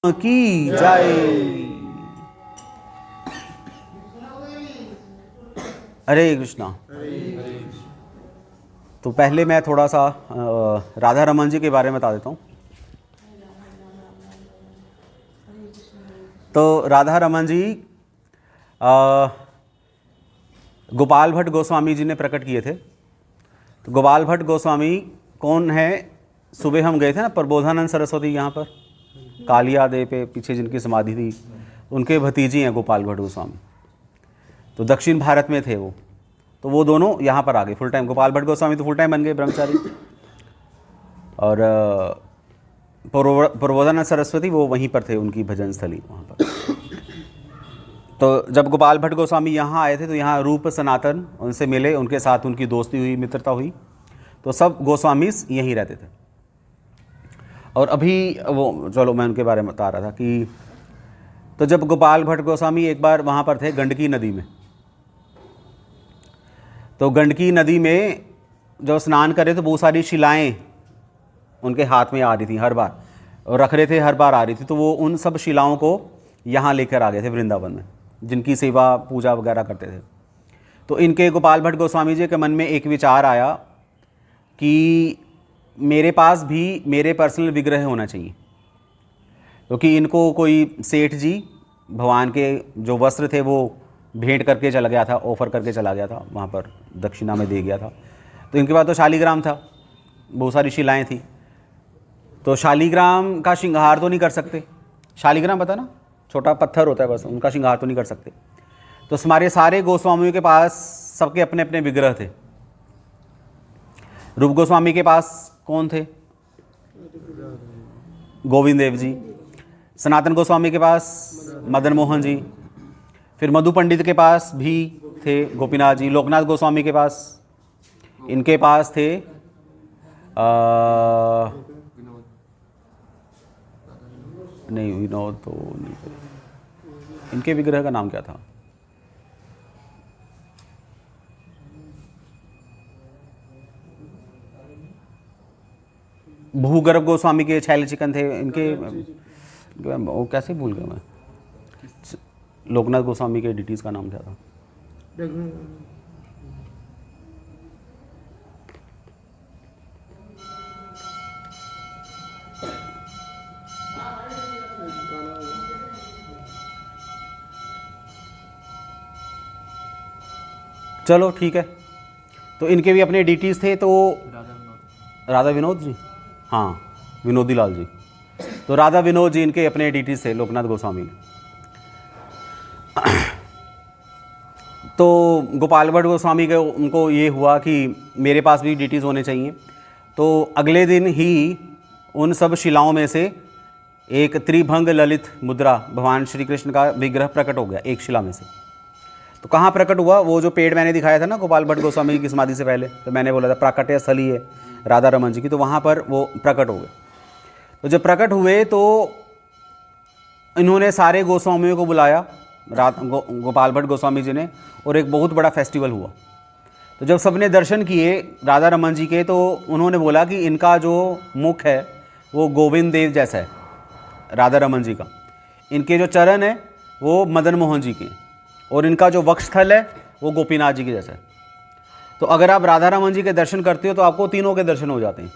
की जय। हरे कृष्णा। तो पहले मैं थोड़ा सा राधा रमन जी के बारे में बता देता हूँ। तो राधा रमन जी गोपाल भट्ट गोस्वामी जी ने प्रकट किए थे। तो गोपाल भट्ट गोस्वामी कौन है? सुबह हम गए थे ना प्रबोधानंद सरस्वती, यहाँ पर कालिया दे पे पीछे जिनकी समाधि थी, उनके भतीजी हैं गोपाल भट्ट गोस्वामी। तो दक्षिण भारत में थे वो, तो वो दोनों यहाँ पर आ गए फुल टाइम। गोपाल भट्ट गोस्वामी तो फुल टाइम बन गए ब्रह्मचारी, और प्रबोधानंद सरस्वती वो वहीं पर थे, उनकी भजन स्थली वहाँ पर। तो जब गोपाल भट्ट गोस्वामी यहाँ आए थे तो यहाँ रूप सनातन उनसे मिले, उनके साथ उनकी दोस्ती हुई, मित्रता हुई। तो सब गोस्वामीस यहीं रहते थे। और अभी वो चलो मैं उनके बारे में बता रहा था कि तो जब गोपाल भट्ट गोस्वामी एक बार वहाँ पर थे गंडकी नदी में, तो गंडकी नदी में जब स्नान करे तो बहुत सारी शिलाएं उनके हाथ में आ रही थी हर बार, और रख रहे थे हर बार आ रही थी। तो वो उन सब शिलाओं को यहाँ लेकर आ गए थे वृंदावन में, जिनकी सेवा पूजा वगैरह करते थे। तो इनके गोपाल भट्ट गोस्वामी जी के मन में एक विचार आया कि मेरे पास भी मेरे पर्सनल विग्रह होना चाहिए, क्योंकि इनको कोई सेठ जी भगवान के जो वस्त्र थे वो भेंट करके चला गया था, ऑफ़र करके चला गया था, वहाँ पर दक्षिणा में दे गया था। तो इनके पास तो शालिग्राम था, बहुत सारी शिलाएं थी। तो शालिग्राम का श्रृंगार तो नहीं कर सकते, शालिग्राम पता ना, छोटा पत्थर होता है बस, उनका श्रृंगार तो नहीं कर सकते। तो हमारे सारे गोस्वामियों के पास सबके अपने अपने विग्रह थे। रूप गोस्वामी के पास कौन थे? गोविंद देव जी। सनातन गोस्वामी के पास मदन मोहन जी। फिर मधु पंडित के पास भी थे गोपीनाथ जी। लोकनाथ गोस्वामी के पास, इनके पास थे नहीं विनोद तो नहीं, इनके विग्रह का नाम क्या था? भूगर्भ गोस्वामी के छैल चिकन थे इनके, वो कैसे भूल गया मैं। लोकनाथ गोस्वामी के डिटीज़ का नाम क्या था? चलो ठीक है। तो इनके भी अपने डिटीज़ थे। तो राधा विनोद जी, हाँ विनोदी लाल जी। तो राधा विनोद जी इनके अपने डिटीज़ थे लोकनाथ गोस्वामी ने। तो गोपाल भट्ट गोस्वामी के उनको ये हुआ कि मेरे पास भी डिटीज़ होने चाहिए। तो अगले दिन ही उन सब शिलाओं में से एक त्रिभंग ललित मुद्रा भगवान श्री कृष्ण का विग्रह प्रकट हो गया एक शिला में से। तो कहाँ प्रकट हुआ? वो जो पेड़ मैंने दिखाया था ना गोपाल भट्ट गोस्वामी की समाधि से पहले, तो मैंने बोला था प्राकट्य स्थली है राधा रमन जी की, तो वहाँ पर वो प्रकट हो गए। तो जब प्रकट हुए तो इन्होंने सारे गोस्वामियों को बुलाया, गोपाल भट्ट गोस्वामी जी ने, और एक बहुत बड़ा फेस्टिवल हुआ। तो जब सबने दर्शन किए राधा रमन जी के, तो उन्होंने बोला कि इनका जो मुख है वो गोविंद देव जैसा है राधा रमन जी का, इनके जो चरण है वो मदन मोहन जी के, और इनका जो वक्षस्थल है वो गोपीनाथ जी के जैसा है। तो अगर आप राधा रमन जी के दर्शन करते हो तो आपको तीनों के दर्शन हो जाते हैं।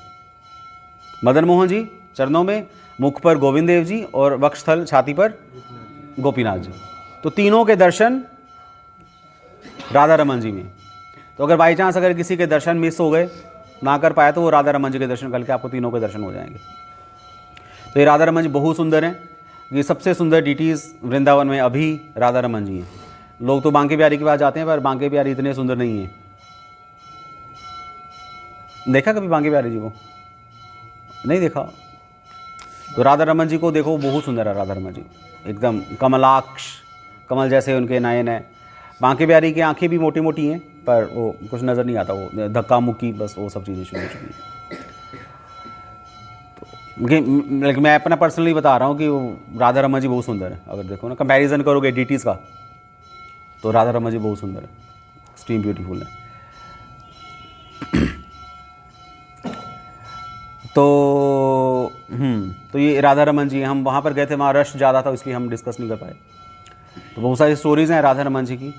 मदन मोहन जी चरणों में, मुख पर गोविंद देव जी, और वक्षस्थल छाती पर गोपीनाथ जी। तो तीनों के दर्शन राधा रमन जी में। तो अगर बाई चांस अगर किसी के दर्शन मिस हो गए, ना कर पाया, तो वो राधा रमन जी के दर्शन करके आपको तीनों के दर्शन हो जाएंगे। तो ये राधा रमन जी बहुत सुंदर हैं। ये सबसे सुंदर डिटीज़ वृंदावन में अभी राधा रमन जी हैं। लोग तो बांके बिहारी के पास जाते हैं, पर बांके बिहारी इतने सुंदर नहीं हैं। देखा कभी बांके बिहारी जी को? नहीं देखा? तो राधा रमन जी को देखो, बहुत सुंदर है राधा रमन जी, एकदम कमलाक्ष, कमल जैसे उनके नयन है। बांके बिहारी की आंखें भी मोटी मोटी हैं, पर वो कुछ नज़र नहीं आता, वो धक्का मुक्की बस वो सब चीज़ें शुरू हो चुकी हैं। तो मैं अपना पर्सनली बता रहा हूँ कि वो राधा रमन जी बहुत सुंदर है। अगर देखो ना, कंपैरिजन करोगे डिटीज़ का, तो राधा रमन जी बहुत सुंदर है, एक्सट्रीम ब्यूटीफुल है। तो तो ये राधा रमन जी, हम वहाँ पर गए थे, वहाँ रश ज़्यादा था इसलिए हम डिस्कस नहीं कर पाए। तो बहुत सारी स्टोरीज़ हैं राधा रमन जी की,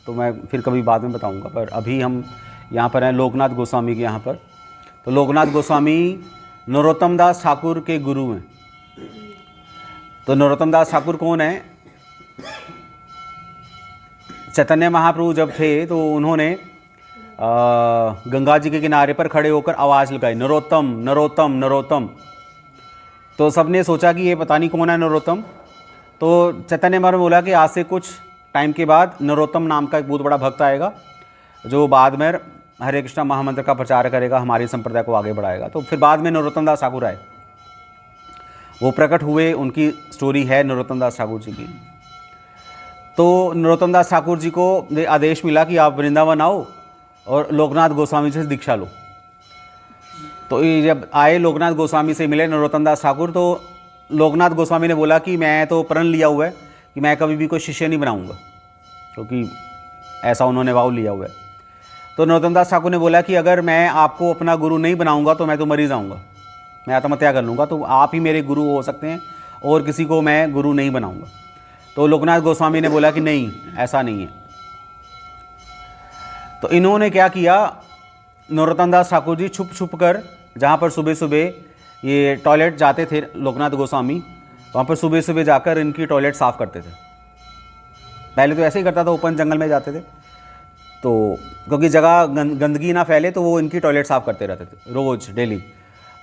तो मैं फिर कभी बाद में बताऊँगा। पर अभी हम यहाँ पर हैं लोकनाथ गोस्वामी के यहाँ पर। तो लोकनाथ गोस्वामी नरोत्तम दास ठाकुर के गुरु हैं। तो नरोत्तम दास ठाकुर कौन है? चैतन्य महाप्रभु जब थे तो उन्होंने गंगा जी के किनारे पर खड़े होकर आवाज़ लगाई, नरोत्तम नरोत्तम नरोत्तम। तो सबने सोचा कि ये पता नहीं कौन है नरोत्तम। तो चैतन्य महाप्रभु बोला कि आज से कुछ टाइम के बाद नरोत्तम नाम का एक बहुत बड़ा भक्त आएगा जो बाद में हरे कृष्णा महामंत्र का प्रचार करेगा, हमारी संप्रदाय को आगे बढ़ाएगा। तो फिर बाद में नरोत्तम दास ठाकुर आए, वो प्रकट हुए, उनकी स्टोरी है नरोत्तम दास ठाकुर जी की। तो नरोत्तम दास ठाकुर जी को आदेश मिला कि आप वृंदावन आओ और लोकनाथ गोस्वामी से दीक्षा लो। तो ये जब आए, लोकनाथ गोस्वामी से मिले नरोत्तम दास ठाकुर, तो लोकनाथ गोस्वामी ने बोला कि मैं तो प्रण लिया हुआ है कि मैं कभी भी कोई शिष्य नहीं बनाऊंगा, क्योंकि ऐसा उन्होंने वाव लिया हुआ है। तो नरोत्तम दास ठाकुर ने बोला कि अगर मैं आपको अपना गुरु नहीं बनाऊंगा तो मैं तो मर ही जाऊँगा, मैं आत्महत्या कर लूँगा, तो आप ही मेरे गुरु हो सकते हैं और किसी को मैं गुरु नहीं बनाऊँगा। तो लोकनाथ गोस्वामी ने बोला कि नहीं, ऐसा नहीं है। तो इन्होंने क्या किया, नरोत्तम दास ठाकुर जी छुप छुप कर, जहाँ पर सुबह सुबह ये टॉयलेट जाते थे लोकनाथ गोस्वामी, वहाँ पर सुबह सुबह जाकर इनकी टॉयलेट साफ़ करते थे। पहले तो ऐसे ही करता था, ओपन जंगल में जाते थे, तो क्योंकि जगह गंदगी ना फैले तो वो इनकी टॉयलेट साफ़ करते रहते थे रोज़ डेली।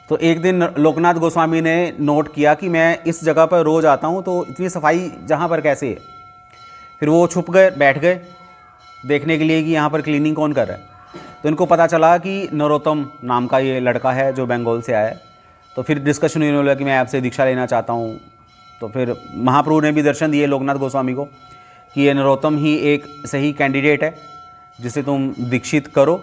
तो एक दिन लोकनाथ गोस्वामी ने नोट किया कि मैं इस जगह पर रोज़ आता हूँ तो इतनी सफाई जहाँ पर कैसे है। फिर वो छुप गए, बैठ गए देखने के लिए कि यहाँ पर क्लीनिंग कौन कर रहा है। तो इनको पता चला कि नरोत्तम नाम का ये लड़का है जो बंगाल से आया है। तो फिर डिस्कशन हुई, बोला कि मैं आपसे दीक्षा लेना चाहता हूँ। तो फिर महाप्रभु ने भी दर्शन दिए लोकनाथ गोस्वामी को कि ये नरोत्तम ही एक सही कैंडिडेट है जिसे तुम दीक्षित करो।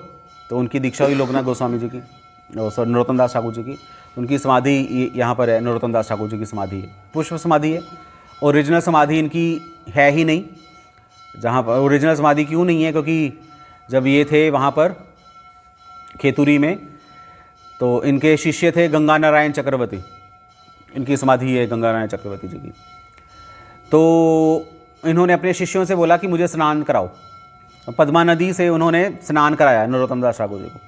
तो उनकी दीक्षा हुई लोकनाथ गोस्वामी जी की, सॉरी नरोत्तम दास ठाकुर जी की। उनकी समाधि यहाँ पर है, नरोत्तम दास ठाकुर जी की समाधि है, पुष्प समाधि है। ओरिजिनल समाधि इनकी है ही नहीं। जहाँ पर ओरिजिनल समाधि क्यों नहीं है, क्योंकि जब ये थे वहाँ पर खेतुरी में, तो इनके शिष्य थे गंगा नारायण चक्रवर्ती, इनकी समाधि है गंगा नारायण चक्रवर्ती जी की। तो इन्होंने अपने शिष्यों से बोला कि मुझे स्नान कराओ। पद्मा नदी से उन्होंने स्नान कराया नरोत्तम दास ठाकुर जी को।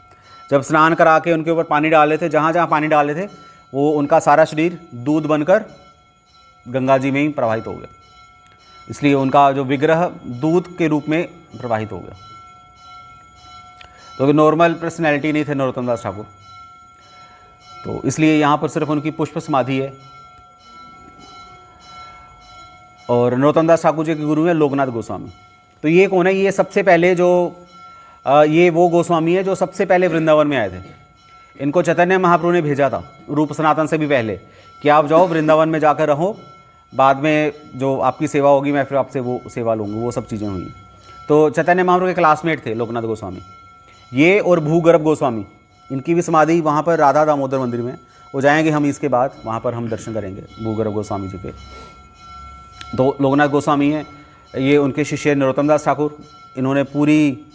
जब स्नान करा के उनके ऊपर पानी डाले थे, जहाँ जहाँ पानी डाले थे वो उनका सारा शरीर दूध बनकर गंगा जी में ही प्रवाहित हो गया, इसलिए उनका जो विग्रह दूध के रूप में प्रवाहित हो गया। तो नॉर्मल पर्सनैलिटी नहीं थे नरोत्तम दास ठाकुर, तो इसलिए यहाँ पर सिर्फ उनकी पुष्प समाधि है। और नरोत्तम दास ठाकुर जी के गुरु हैं लोकनाथ गोस्वामी। तो ये कौन है? ये सबसे पहले जो ये वो गोस्वामी है जो सबसे पहले वृंदावन में आए थे। इनको चैतन्य महाप्रभु ने भेजा था रूप सनातन से भी पहले कि आप जाओ वृंदावन में जाकर रहो, बाद में जो आपकी सेवा होगी मैं फिर आपसे वो सेवा लूँगी। वो सब चीज़ें हुई। तो चैतन्य महाप्रभु के क्लासमेट थे लोकनाथ गोस्वामी, ये और भूगर्भ गोस्वामी। इनकी भी समाधि वहाँ पर राधा दामोदर मंदिर में, वो जाएंगे हम इसके बाद, वहाँ पर हम दर्शन करेंगे भूगर्भ गोस्वामी जी के। तो लोकनाथ गोस्वामी हैं, ये उनके शिष्य नरोत्तम दास ठाकुर। इन्होंने पूरी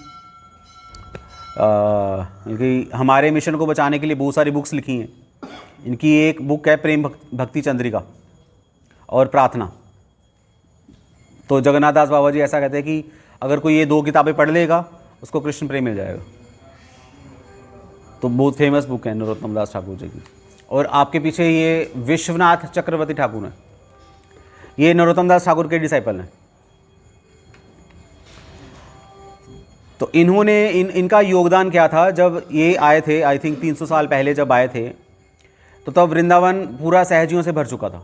इनकी हमारे मिशन को बचाने के लिए बहुत सारी बुक्स लिखी हैं। इनकी एक बुक है प्रेम भक्ति चंद्रिका और प्रार्थना। तो जगन्नाथ दास बाबा जी ऐसा कहते हैं कि अगर कोई ये दो किताबें पढ़ लेगा उसको कृष्ण प्रेम मिल जाएगा। तो बहुत फेमस बुक है नरोत्तम दास ठाकुर जी की। और आपके पीछे ये विश्वनाथ चक्रवर्ती ठाकुर हैं, ये नरोत्तम दास ठाकुर के डिसाइपल हैं। तो इन्होंने इनका योगदान क्या था? जब ये आए थे, आई थिंक 300 साल पहले जब आए थे, तो तब वृंदावन पूरा सहजियों से भर चुका था,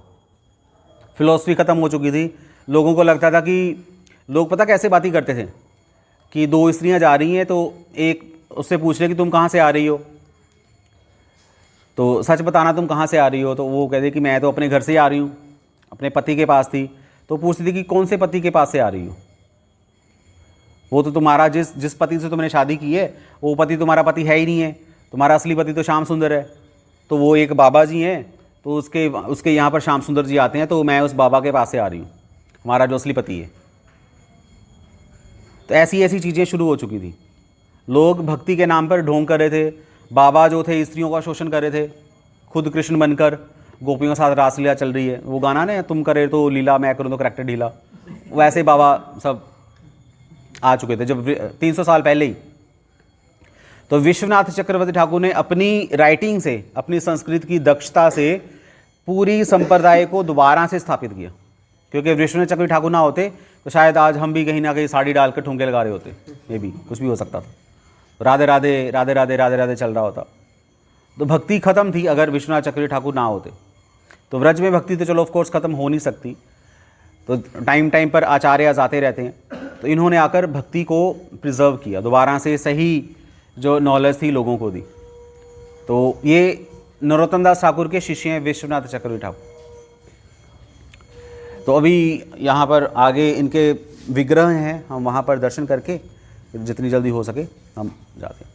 फिलॉसफी ख़त्म हो चुकी थी। लोगों को लगता था कि लोग पता कैसे बातें करते थे कि दो स्त्रियां जा रही हैं तो एक उससे पूछ रहे कि तुम कहाँ से आ रही हो, तो सच बताना तुम कहाँ से आ रही हो। तो वो कहते कि मैं तो अपने घर से ही आ रही हूँ, अपने पति के पास थी। तो पूछती थी कि कौन से पति के पास से आ रही हो? वो तो तुम्हारा जिस पति से तुमने शादी की है वो पति तुम्हारा पति है ही नहीं है, तुम्हारा असली पति तो श्याम सुंदर है। तो वो एक बाबा जी हैं, तो उसके यहाँ पर श्याम सुंदर जी आते हैं, तो मैं उस बाबा के पास से आ रही हूँ, हमारा जो असली पति है। तो ऐसी ऐसी चीज़ें शुरू हो चुकी थी। लोग भक्ति के नाम पर ढोंग कर रहे थे। बाबा जो थे स्त्रियों का शोषण कर रहे थे, खुद कृष्ण बनकर गोपियों के साथ रासलीला चल रही है, वो गाना ना, तुम करे तो लीला मैं करूँ तो करैक्टर ढीला, वैसे बाबा सब आ चुके थे जब 300 साल पहले ही। तो विश्वनाथ चक्रवर्ती ठाकुर ने अपनी राइटिंग से, अपनी संस्कृत की दक्षता से पूरी संप्रदाय को दोबारा से स्थापित किया, क्योंकि विश्वनाथ चक्रवर्ती ठाकुर ना होते तो शायद आज हम भी कहीं ना कहीं साड़ी डाल कर ठुमके लगा रहे होते, ये भी कुछ भी हो सकता था, राधे राधे राधे राधे राधे राधे चल रहा होता। तो भक्ति खत्म थी अगर विश्वनाथ चक्रवर्ती ठाकुर ना होते। तो व्रज में भक्ति तो चलो ऑफ कोर्स खत्म हो नहीं सकती, तो टाइम टाइम पर आचार्य आते रहते हैं, तो इन्होंने आकर भक्ति को प्रिजर्व किया, दोबारा से सही जो नॉलेज थी लोगों को दी। तो ये नरोत्तम दास ठाकुर के शिष्य हैं विश्वनाथ चक्रवर्ती ठाकुर। तो अभी यहाँ पर आगे इनके विग्रह हैं, हम वहाँ पर दर्शन करके जितनी जल्दी हो सके हम जाते हैं।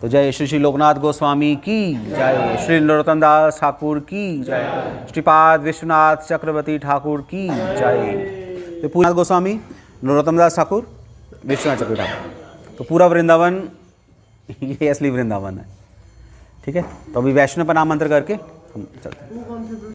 तो जय श्री श्री लोकनाथ गोस्वामी की जय, श्री नरोत्तम दास ठाकुर की जय, श्रीपाद विश्वनाथ चक्रवर्ती ठाकुर की जय। तो पूरा गोस्वामी, नरोत्तम दास ठाकुर, विश्वनाथ चक्रवर्ती ठाकुर, तो पूरा वृंदावन ये असली वृंदावन है। ठीक है, तो अभी वैष्णव प्रणाम मंत्र करके हम चलते हैं।